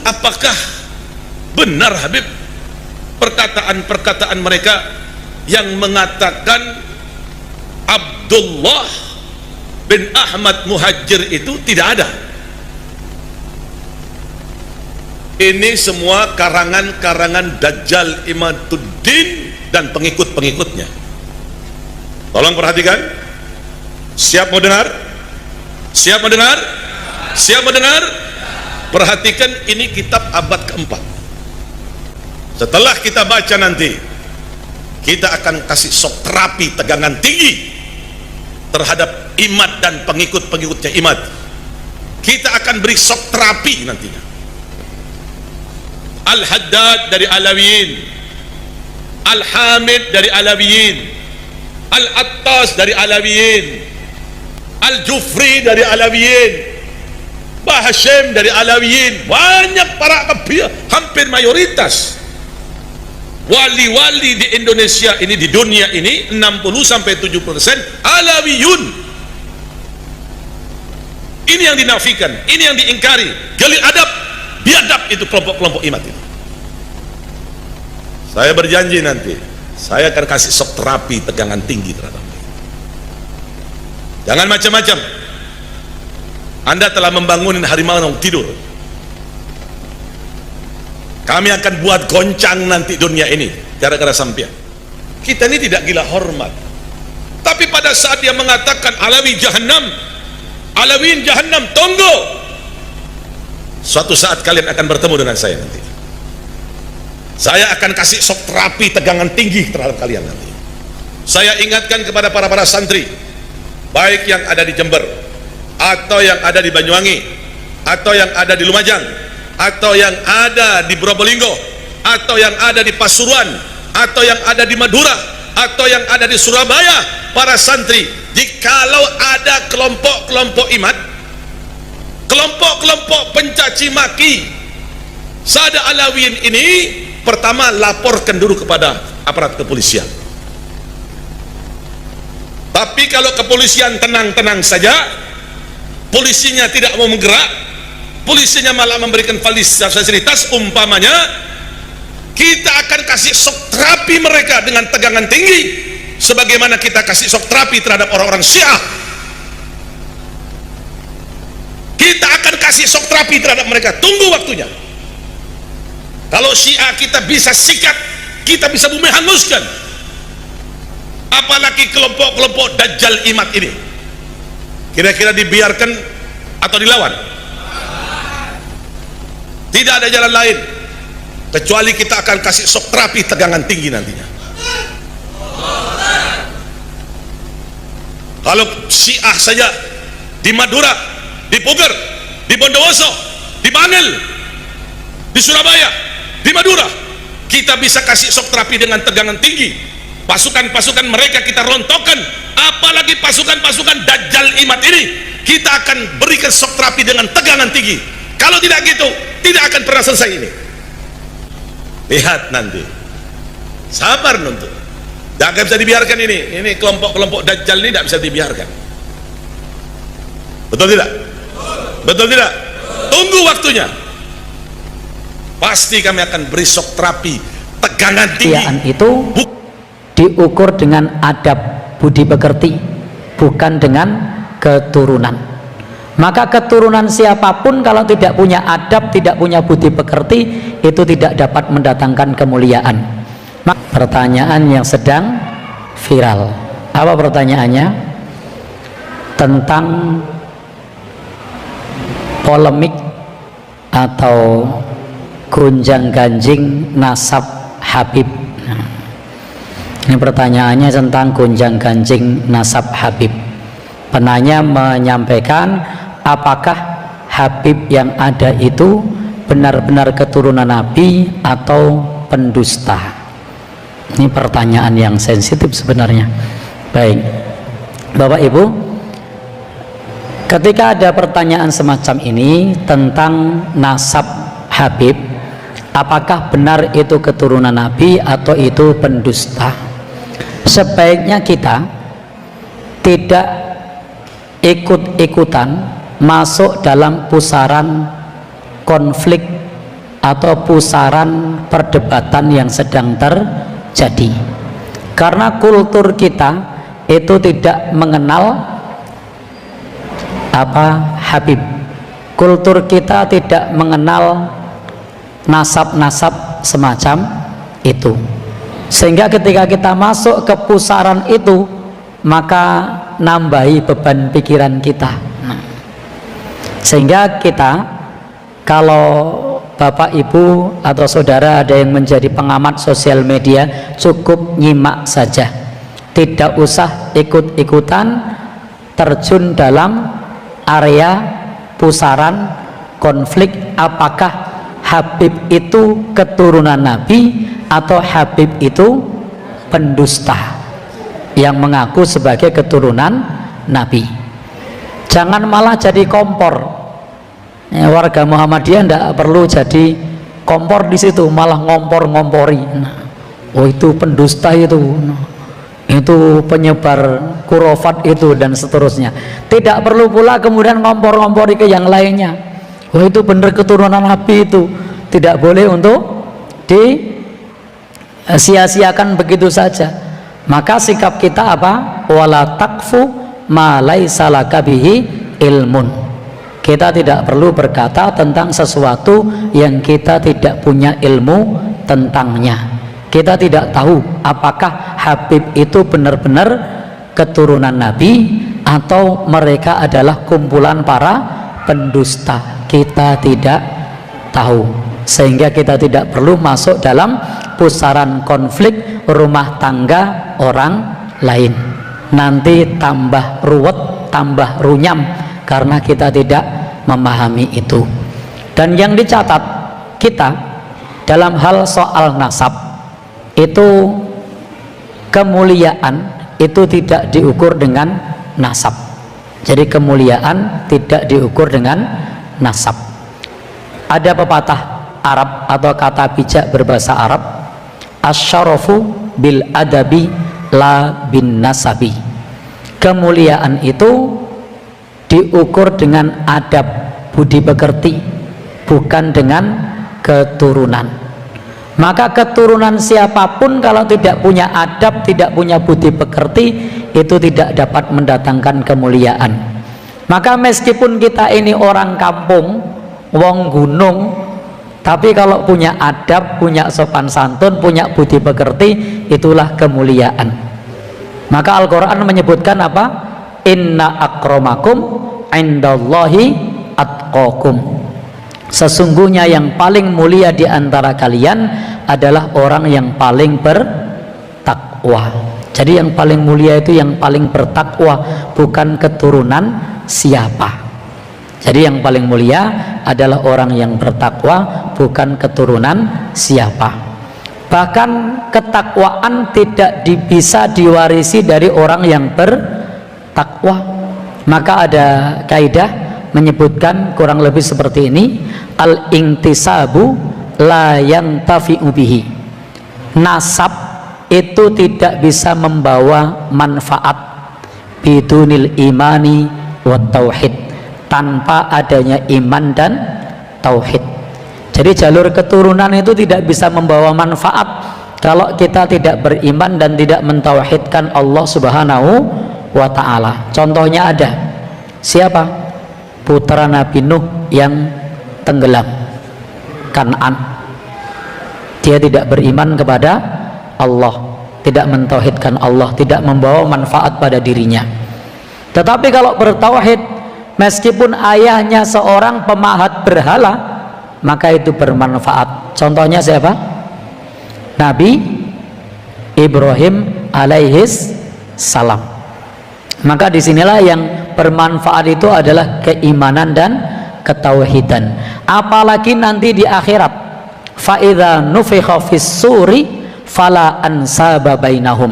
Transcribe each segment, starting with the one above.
apakah benar Habib perkataan-perkataan mereka yang mengatakan Abdullah bin Ahmad Muhajir itu tidak ada? Ini semua karangan-karangan Dajjal Imaduddin dan pengikut-pengikutnya. Tolong perhatikan. Siap mau dengar? Siap mau dengar? Siap mau dengar? Perhatikan, ini kitab abad keempat. Setelah kita baca nanti, kita akan kasih sok terapi tegangan tinggi terhadap Imad dan pengikut-pengikutnya Imad. Kita akan beri sok terapi nantinya. Al-Haddad dari Alawiyin, Al-Hamid dari Alawiyin, Al-Attas dari Alawiyin, Al-Jufri dari Alawiyin, Bahashim dari Alawiyin. Banyak para kabir, hampir mayoritas wali-wali di Indonesia ini, di dunia ini 60-70% Alawiyun. Ini yang dinafikan, ini yang diingkari. Gali adab, biadab itu kelompok-kelompok Imad itu. Saya berjanji nanti saya akan kasih sok terapi tegangan tinggi terhadap mereka. Jangan macam-macam. Anda telah membangunin harimau tidur. Kami akan buat goncang nanti dunia ini gara-gara sampean. Kita ini tidak gila hormat. Tapi pada saat dia mengatakan Alawi Jahannam, Alawiyin Jahannam, tunggu. Suatu saat kalian akan bertemu dengan saya nanti. Saya akan kasih sok terapi tegangan tinggi terhadap kalian nanti. Saya ingatkan kepada para santri, baik yang ada di Jember, atau yang ada di Banyuwangi, atau yang ada di Lumajang, atau yang ada di Probolinggo, atau yang ada di Pasuruan, atau yang ada di Madura, atau yang ada di Surabaya, para santri, jikalau ada kelompok-kelompok Imad, kelompok-kelompok pencaci maki Sada Alawiyin ini, pertama laporkan dulu kepada aparat kepolisian. Tapi kalau kepolisian tenang-tenang saja, polisinya tidak mau menggerak, polisinya malah memberikan fasilitas, umpamanya kita akan kasih shock terapi mereka dengan tegangan tinggi sebagaimana kita kasih shock terapi terhadap orang-orang Syiah. Kita akan kasih shock terapi terhadap mereka. Tunggu waktunya. Kalau Syiah kita bisa sikat, kita bisa bumi hanuskan, apalagi kelompok-kelompok Dajjal Imad ini. Kira-kira dibiarkan atau dilawan? Tidak ada jalan lain kecuali kita akan kasih shock terapi tegangan tinggi nantinya. Kalau Syiah saja di Madura, di Puger, di Bondowoso, di Bangil, di Surabaya, di Madura, kita bisa kasih shock terapi dengan tegangan tinggi. Pasukan-pasukan mereka kita rontokkan, apalagi pasukan-pasukan Dajjal Imad ini kita akan berikan shock terapi dengan tegangan tinggi. Kalau tidak gitu, tidak akan pernah selesai ini. Lihat nanti, sabar nonton. Jangan bisa dibiarkan ini kelompok-kelompok Dajjal ini tidak bisa dibiarkan. Betul tidak? Betul tidak? Tunggu waktunya. Pasti kami akan beri shock terapi tegangan tinggi. Itu diukur dengan adab budi pekerti, bukan dengan keturunan. Maka keturunan siapapun kalau tidak punya adab, tidak punya budi pekerti, itu tidak dapat mendatangkan kemuliaan. Pertanyaan yang sedang viral. Apa pertanyaannya? Tentang polemik atau gonjang-ganjing nasab Habib. Ini pertanyaannya tentang gonjang-ganjing nasab Habib. Penanya menyampaikan, apakah Habib yang ada itu benar-benar keturunan Nabi atau pendusta? Ini pertanyaan yang sensitif sebenarnya. Baik, Bapak Ibu, ketika ada pertanyaan semacam ini tentang nasab Habib, apakah benar itu keturunan Nabi atau itu pendusta, sebaiknya kita tidak ikut-ikutan masuk dalam pusaran konflik atau pusaran perdebatan yang sedang terjadi. Karena kultur kita itu tidak mengenal Habib. Kultur kita tidak mengenal nasab-nasab semacam itu. Sehingga ketika kita masuk ke pusaran itu, maka nambahi beban pikiran kita. Sehingga kita, kalau Bapak Ibu atau saudara ada yang menjadi pengamat sosial media, cukup nyimak saja, tidak usah ikut-ikutan terjun dalam area pusaran konflik apakah Habib itu keturunan Nabi atau Habib itu pendusta yang mengaku sebagai keturunan Nabi. Jangan malah jadi kompor. Warga Muhammadiyah tidak perlu jadi kompor di situ, malah ngompor-ngompori. Oh itu pendusta itu penyebar kurofat itu dan seterusnya. Tidak perlu pula kemudian ngompor-ngompori ke yang lainnya. Oh itu benar keturunan Nabi itu. Tidak boleh untuk sia-siakan begitu saja. Maka sikap kita apa? Wala takfu ma laisa laka bihi ilmun. Kita tidak perlu berkata tentang sesuatu yang kita tidak punya ilmu tentangnya. Kita tidak tahu apakah Habib itu benar-benar keturunan Nabi atau mereka adalah kumpulan para pendusta. Kita tidak tahu, sehingga kita tidak perlu masuk dalam pusaran konflik rumah tangga orang lain. Nanti tambah ruwet, tambah runyam karena kita tidak memahami itu. Dan yang dicatat kita dalam hal soal nasab itu, kemuliaan itu tidak diukur dengan nasab. Jadi kemuliaan tidak diukur dengan nasab. Ada pepatah Arab atau kata bijak berbahasa Arab, asyarafu bil adabi la bin nasabi. Kemuliaan itu diukur dengan adab, budi pekerti, bukan dengan keturunan. Maka keturunan siapapun kalau tidak punya adab, tidak punya budi pekerti, itu tidak dapat mendatangkan kemuliaan. Maka meskipun kita ini orang kampung, wong gunung, tapi kalau punya adab, punya sopan santun, punya budi pekerti, itulah kemuliaan. Maka Al-Quran menyebutkan apa? Inna akramakum indallahi atqakum. Sesungguhnya yang paling mulia di antara kalian adalah orang yang paling bertakwa. Jadi yang paling mulia itu yang paling bertakwa, bukan keturunan siapa. Jadi yang paling mulia adalah orang yang bertakwa, bukan keturunan siapa. Bahkan ketakwaan tidak bisa diwarisi dari orang yang bertakwa. Maka ada kaidah menyebutkan kurang lebih seperti ini, al-intisabu la yantafi'u bihi. Nasab itu tidak bisa membawa manfaat bidunil imani wa tauhid, tanpa adanya iman dan tauhid. Jadi jalur keturunan itu tidak bisa membawa manfaat kalau kita tidak beriman dan tidak mentauhidkan Allah Subhanahu wa ta'ala. Contohnya ada siapa? Putra Nabi Nuh yang tenggelam, Kan'an. Dia tidak beriman kepada Allah, tidak mentauhidkan Allah, tidak membawa manfaat pada dirinya. Tetapi kalau bertauhid, meskipun ayahnya seorang pemahat berhala, maka itu bermanfaat. Contohnya siapa? Nabi Ibrahim alaihis salam. Maka disinilah yang bermanfaat itu adalah keimanan dan ketauhidan. Apalagi nanti di akhirat, fa idza nufikha fis suri fala ansaba bainahum.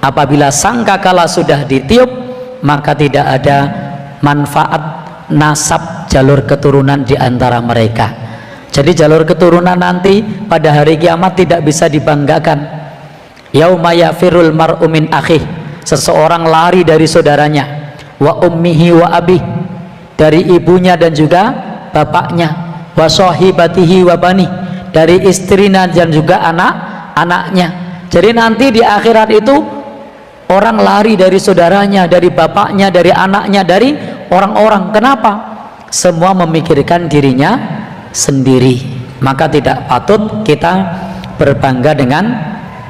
Apabila sangkakala sudah ditiup, maka tidak ada manfaat nasab jalur keturunan di antara mereka. Jadi jalur keturunan nanti pada hari kiamat tidak bisa dibanggakan. Yauma yafirul mar'u min akhih, seseorang lari dari saudaranya, wa ummihi wa abih, dari ibunya dan juga bapaknya, wa sahibatihi wa bani, dari istrinya dan juga anak-anaknya. Jadi nanti di akhirat itu orang lari dari saudaranya, dari bapaknya, dari anaknya, dari orang-orang. Kenapa? Semua memikirkan dirinya sendiri. Maka tidak patut kita berbangga dengan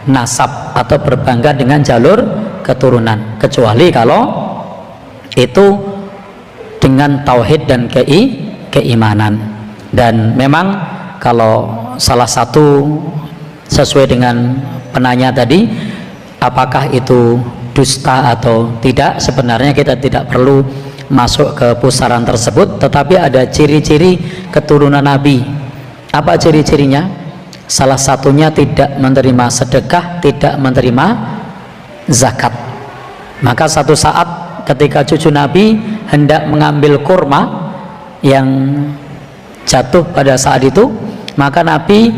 nasab atau berbangga dengan jalur keturunan, kecuali kalau itu dengan tauhid dan keimanan. Dan memang kalau salah satu sesuai dengan penanya tadi, apakah itu dusta atau tidak, sebenarnya kita tidak perlu masuk ke pusaran tersebut, tetapi ada ciri-ciri keturunan Nabi. Apa ciri-cirinya? Salah satunya tidak menerima sedekah, tidak menerima zakat. Maka satu saat ketika cucu Nabi hendak mengambil kurma yang jatuh pada saat itu, maka Nabi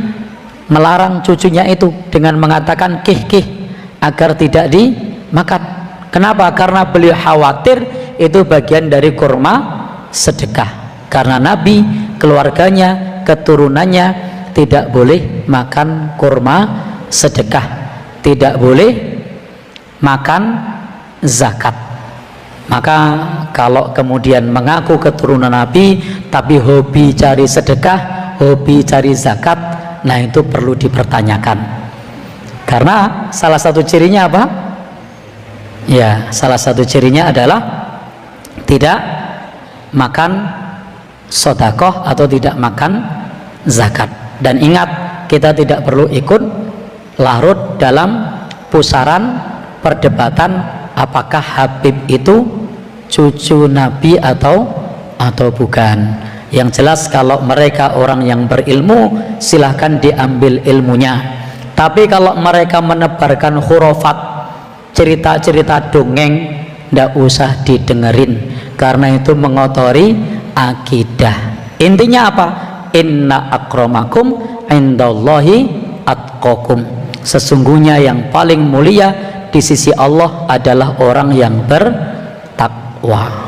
melarang cucunya itu dengan mengatakan kih agar tidak dimakan. Kenapa? Karena beliau khawatir itu bagian dari kurma sedekah. Karena Nabi, keluarganya, keturunannya tidak boleh makan kurma sedekah, tidak boleh makan zakat. Maka kalau kemudian mengaku keturunan Nabi tapi hobi cari sedekah, hobi cari zakat, nah itu perlu dipertanyakan. Karena salah satu cirinya apa? Ya, salah satu cirinya adalah tidak makan sedekah atau tidak makan zakat. Dan ingat, kita tidak perlu ikut larut dalam pusaran perdebatan apakah Habib itu cucu Nabi atau bukan. Yang jelas kalau mereka orang yang berilmu, silahkan diambil ilmunya. Tapi kalau mereka menebarkan khurafat, cerita-cerita dongeng, tidak usah didengerin, karena itu mengotori akidah. Intinya apa? Inna akramakum indallahi atqakum. Sesungguhnya yang paling mulia di sisi Allah adalah orang yang bertakwa.